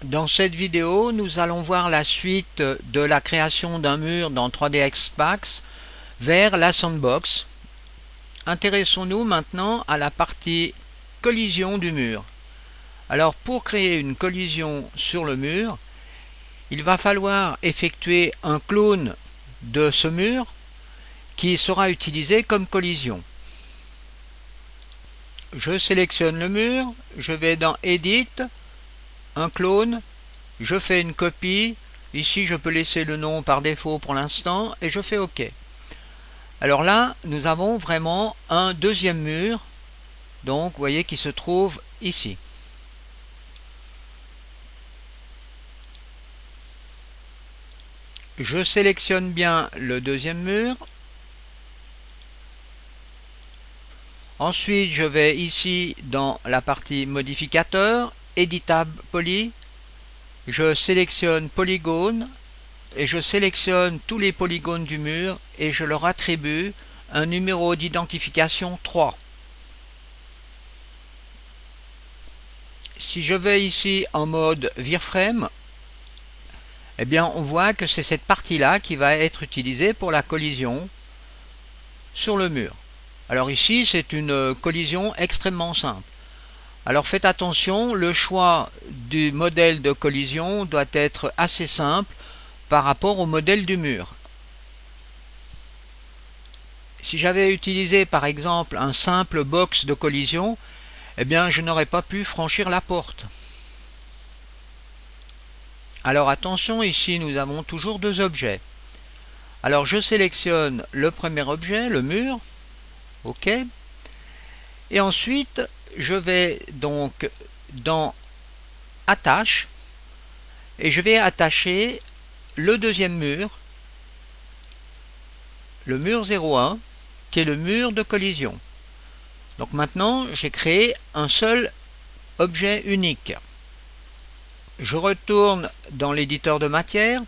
Dans cette vidéo, nous allons voir la suite de la création d'un mur dans 3ds Max vers la sandbox. Intéressons-nous maintenant à la partie collision du mur. Alors pour créer une collision sur le mur, il va falloir effectuer un clone de ce mur qui sera utilisé comme collision. Je sélectionne le mur, je vais dans Edit, un clone, je fais une copie, ici je peux laisser le nom par défaut pour l'instant et je fais OK. Alors là, nous avons vraiment un deuxième mur, donc vous voyez qui se trouve ici. Je sélectionne bien le deuxième mur. Ensuite, je vais ici dans la partie modificateur, éditable poly. Je sélectionne polygone et je sélectionne tous les polygones du mur et je leur attribue un numéro d'identification 3. Si je vais ici en mode wireframe, eh bien on voit que c'est cette partie-là qui va être utilisée pour la collision sur le mur. Alors ici, c'est une collision extrêmement simple. Alors faites attention, le choix du modèle de collision doit être assez simple par rapport au modèle du mur. Si j'avais utilisé par exemple un simple box de collision, eh bien je n'aurais pas pu franchir la porte. Alors attention, ici nous avons toujours deux objets. Alors je sélectionne le premier objet, le mur, OK. Et ensuite, je vais donc dans Attache et je vais attacher le deuxième mur, le mur 01, qui est le mur de collision. Donc maintenant, j'ai créé un seul objet unique. Je retourne dans l'éditeur de matière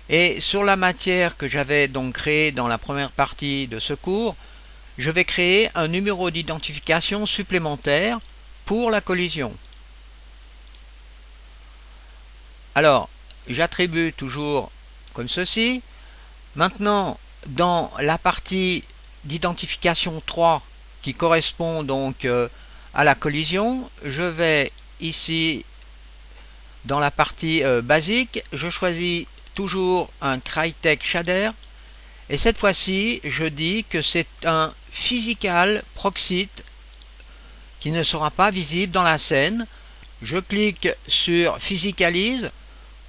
et sur la matière que j'avais donc créée dans la première partie de ce cours, je vais créer un numéro d'identification supplémentaire pour la collision. Alors, j'attribue toujours comme ceci. Maintenant, dans la partie d'identification 3 qui correspond donc à la collision, je vais ici dans la partie basique, je choisis toujours un Crytek Shader et cette fois-ci, je dis que c'est un Physical Proxit qui ne sera pas visible dans la scène. Je clique sur Physicalise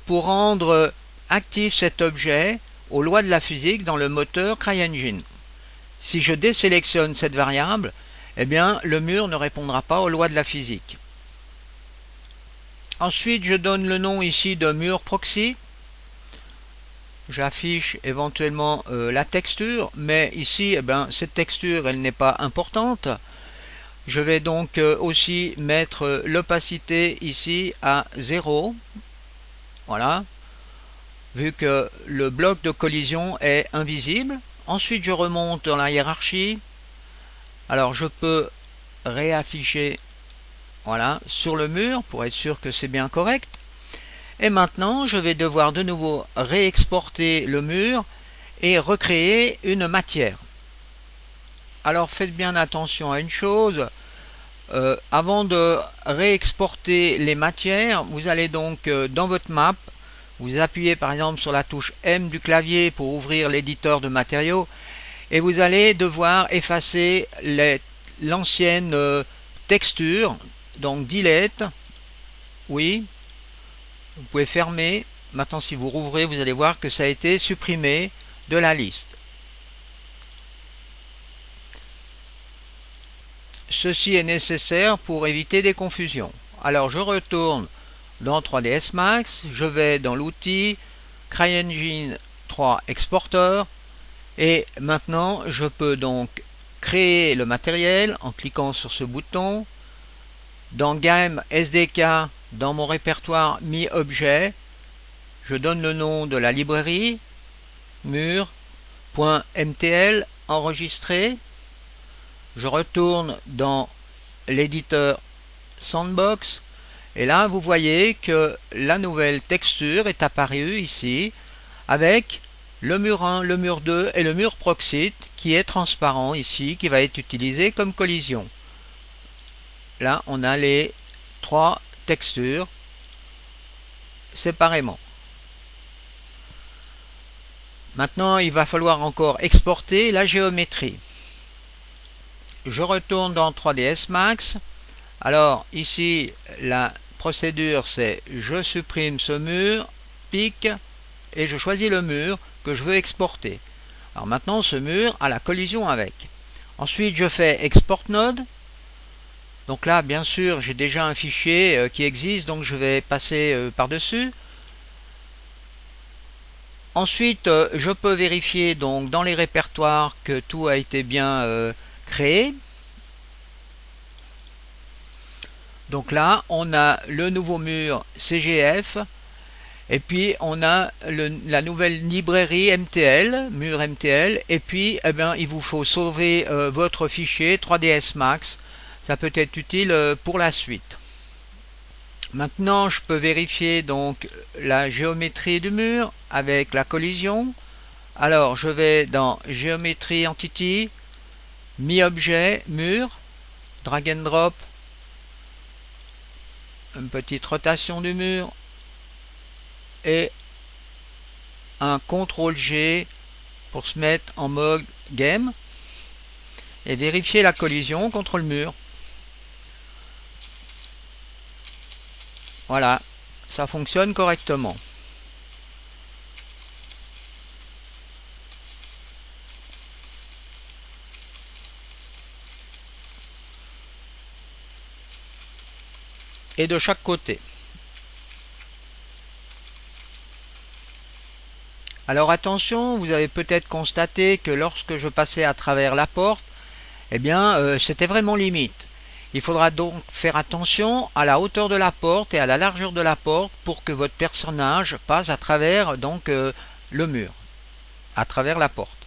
pour rendre actif cet objet aux lois de la physique dans le moteur CryEngine. Si je désélectionne cette variable, eh bien le mur ne répondra pas aux lois de la physique. Ensuite, je donne le nom ici de mur proxy. J'affiche éventuellement la texture, mais ici, eh bien, cette texture, elle n'est pas importante. Je vais donc aussi mettre l'opacité ici à 0. Voilà. Vu que le bloc de collision est invisible. Ensuite, je remonte dans la hiérarchie. Alors, je peux réafficher voilà, sur le mur pour être sûr que c'est bien correct. Et maintenant, je vais devoir de nouveau réexporter le mur et recréer une matière. Alors, faites bien attention à une chose. Avant de réexporter les matières, vous allez donc dans votre map, vous appuyez par exemple sur la touche M du clavier pour ouvrir l'éditeur de matériaux et vous allez devoir effacer l'ancienne texture, donc delete, oui, vous pouvez fermer. Maintenant si vous rouvrez, vous allez voir que ça a été supprimé de la liste. Ceci est nécessaire pour éviter des confusions. Alors je retourne dans 3ds Max, je vais dans l'outil CryEngine 3 Exporter et maintenant je peux donc créer le matériel en cliquant sur ce bouton. Dans Game SDK, dans mon répertoire Mi-Objet, je donne le nom de la librairie mur.mtl enregistré. Je retourne dans l'éditeur Sandbox Et là, vous voyez que la nouvelle texture est apparue ici avec le mur 1, le mur 2 et le mur proxite qui est transparent ici, qui va être utilisé comme collision. Là, on a les 3 textures séparément. Maintenant, il va falloir encore exporter la géométrie. Je retourne dans 3ds Max. Alors, ici, la procédure, c'est je supprime ce mur, pique, et je choisis le mur que je veux exporter. Alors maintenant, ce mur a la collision avec. Ensuite, je fais Export Node. Donc là, bien sûr, j'ai déjà un fichier qui existe, donc je vais passer par-dessus. Ensuite, je peux vérifier donc dans les répertoires que tout a été bien créé. Donc là, on a le nouveau mur CGF et puis on a la nouvelle librairie MTL, mur MTL, et puis eh bien, il vous faut sauver votre fichier 3ds Max. Ça peut être utile pour la suite. Maintenant, je peux vérifier donc la géométrie du mur avec la collision. Alors, je vais dans Géométrie Entity, Mi-objet, mur, drag and drop, une petite rotation du mur et un CTRL-G pour se mettre en mode game et vérifier la collision contre le mur. Voilà, ça fonctionne correctement. Et de chaque côté. Alors attention, vous avez peut-être constaté que lorsque je passais à travers la porte, eh bien c'était vraiment limite. Il faudra donc faire attention à la hauteur de la porte et à la largeur de la porte pour que votre personnage passe à travers donc le mur, à travers la porte.